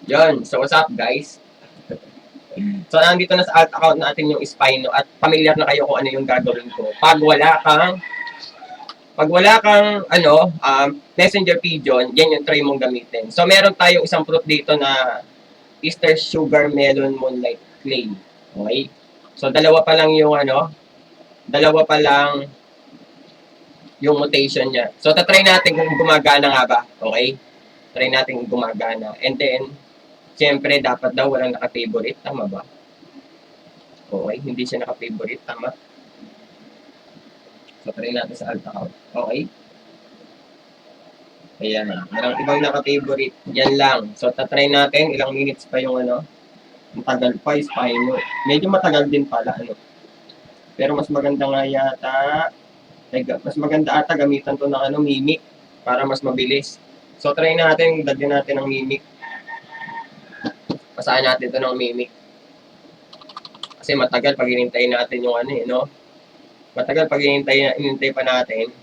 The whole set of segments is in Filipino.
Yun. So, what's up, guys? So, nandito na sa alt account natin yung Spino at familiar na kayo kung ano yung gagawin ko. Pag wala kang messenger pigeon, yan yung try mong gamitin. So, meron tayong isang fruit dito na Easter Sugar Melon Moonlight Clay. Okay? So, dalawa pa lang yung mutation niya. So, tatry natin kung gumagana nga ba. Okay? Try natin kung gumagana. And then, siyempre, dapat daw walang naka-favorite. Tama ba? Okay, hindi siya naka-favorite. Tama. So, try natin sa alt account. Okay? Ayan. Walang ibang naka-favorite. Yan lang. So, tatry natin. Ilang minutes pa yung matagal pa, Spino. Medyo matagal din pala. Pero mas maganda nga yata. Mas maganda ata gamitan to ng Mimic para mas mabilis. So, try natin. Dagyan natin ng Mimic. Pasahan natin to ng Mimic. Kasi matagal pag hinintayin natin yung Matagal pag hinintay pa natin.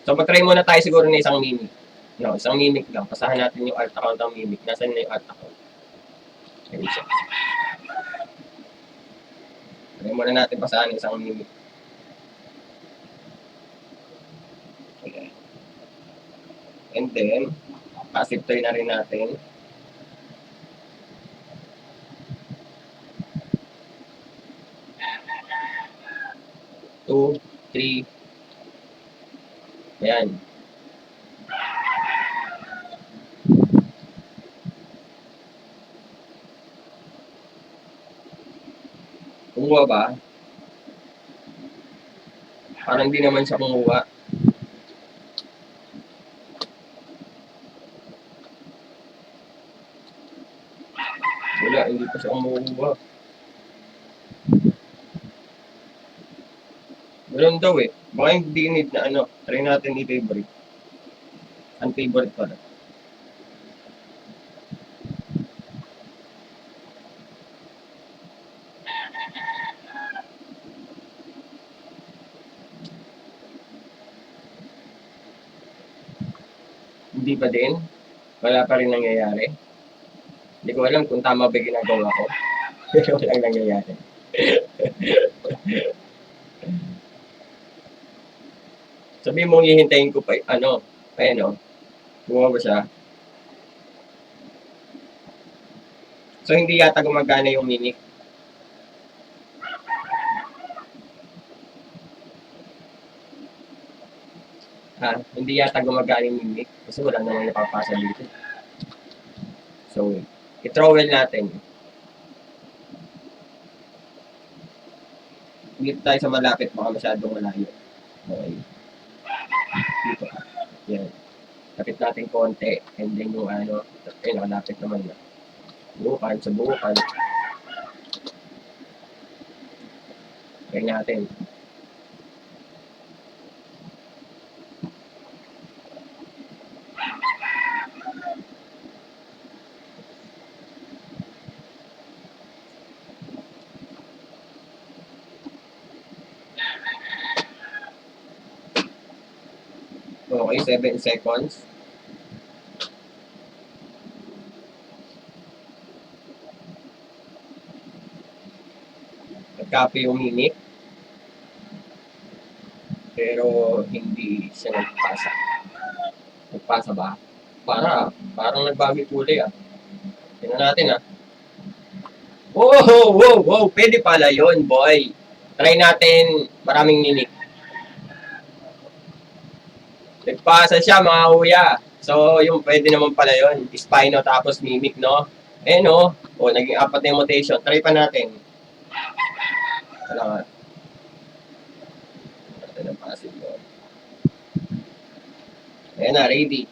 So, mag-try muna tayo siguro ng isang Mimic. Isang Mimic lang. Pasahan natin yung alt account ng Mimic. Nasaan na yung alt account? Ayun siya. Try muna natin pasahan isang Mimic. Okay. And then, passive toy na rin natin. Two, three. Ayan. Kumuha ba? Parang hindi naman siya kumuha. Wala, hindi pa siya kumuha. Ganun daw eh. Baka hindi need na try natin i-favorite. Unfavorite pala. Hindi pa din. Wala pa rin nangyayari. Hindi ko alam kung tama ba ginagawa ko. Pero walang nangyayari. Sabi mo, hihintayin ko pa, bumawa ba siya? So, hindi yata gumagana yung Mimic. Hindi yata gumagana yung Mimic kasi wala namang napapasa dito. So, i-trowel natin. Dito tayo sa malapit, baka masyadong malayo. Okay. Dito. Yan. Lapit natin konti. And then yung nakalapit naman na. Subukan. Try natin. Okay, 7 seconds. Nag-copy yung Mimic. Pero hindi siya nagpasa. Nagpasa ba? Parang nagbago yung kulay Tingnan natin Wow! Pwede pala yun, boy. Try natin maraming Mimic. Nagpasa siya, mga kuya. So, yung pwede naman pala yun. Spino tapos Mimic, no? Naging 4 na yung mutation. Try pa natin. Kailangan. Natin ang passive yun. Ayan na, ready.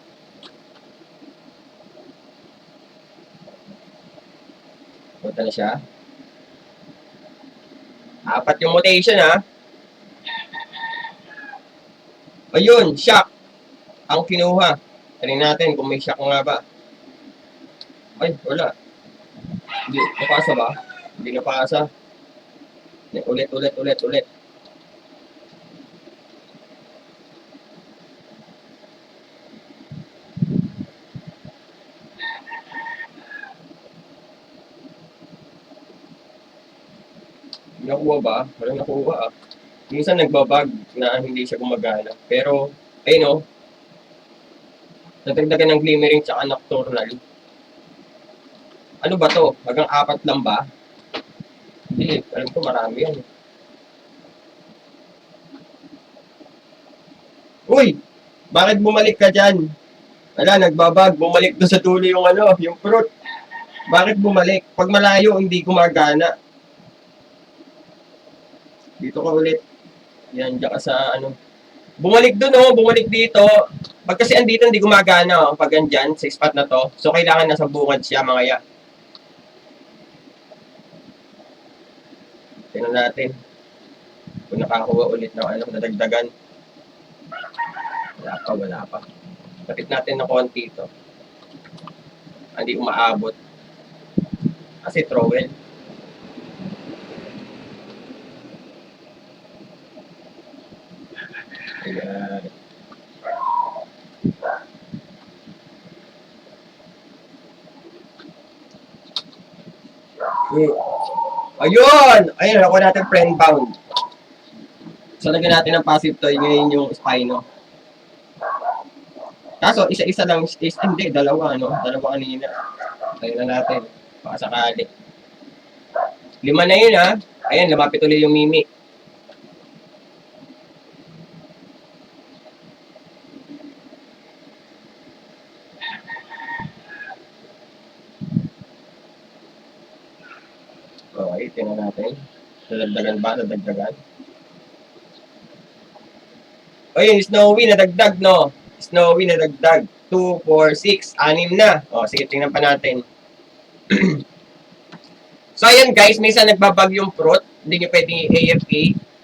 Punta na siya. 4 yung mutation, Ayun, shock. Ang kinuha. Try natin kung may shock nga ba. Ay, wala. Hindi, napasa ba? Hindi napasa. Ulit. Nakuha ba? Walang nakuha ah. Minsan nagbabag na hindi siya gumagana. Pero, ayun o, nadagdagan ng glimmering tsaka nocturnal. Ano ba to? Hanggang 4 lang ba? Hindi, alam ko marami yan. Uy! Bakit bumalik ka dyan? Wala, nagbabag. Bumalik doon sa dulo yung ano, yung fruit. Bakit bumalik? Pag malayo, hindi gumagana. Dito ka ulit. Yan, dyan ka sa ano. Bumalik doon oh, bumalik dito. Pag kasi andito, hindi gumagana oh, pag andyan, sa spot na to. So, kailangan nasa bungad siya, mga ya. Tingnan natin. Kung nakakuha ulit ng ano, nadagdagan. Wala pa. Lapit natin ng konti ito. Hindi umaabot. Kasi trowel. Ayan. Ayun! Ayun, nakuha natin friend bound. So, lagyan natin ng passive toy ngayon yung Spino. Kaso, isa-isa lang is hindi, dalawa, ano? Dalawa kanina. Tayo na natin. Baka sakali. 5 na yun, ha? Ayan, lumapit ulit yung Mimi. Okay, tingnan natin. Nadagdagan ba? Nadagdagan. O yun, Snowy, nadagdag, no? Snowy, nadagdag. 2, 4, 6, 6 na. O, sige, tingnan pa natin. So, ayan guys, minsan nagbabag yung fruit. Hindi nyo pwedeng AFK.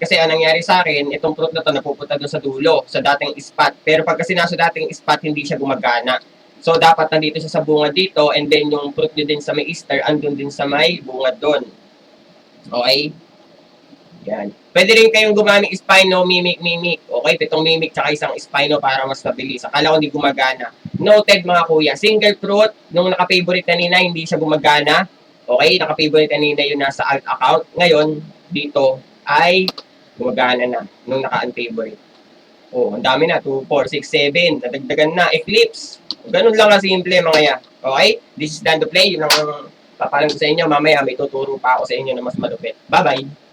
Kasi anong nangyari sa akin, itong fruit na to napupunta doon sa dulo, sa dating spot. Pero pag kasi nasa dating spot, hindi siya gumagana. So, dapat nandito siya sa bunga dito, and then yung fruit nyo din sa may Easter, andun din sa may bunga doon. Okay? Yan. Pwede rin kayong gumamit Spino, Mimic. Okay, 7 Mimic tsaka isang Spino para mas mabilis. Akala ko hindi gumagana. Noted mga kuya. Single fruit, nung naka-favorite kanina, hindi siya gumagana. Okay, naka-favorite kanina yung nasa alt account. Ngayon, dito ay gumagana na nung naka-unfavorite. Oh, ang dami na. 2, 4, 6, 7. Nadagdagan na. Eclipse. Ganun lang kasimple mga ya. Okay? This is Dando Play. Yun ang papalang ko sa inyo. Mamaya may tuturo pa ako sa inyo na mas malupit. Bye-bye!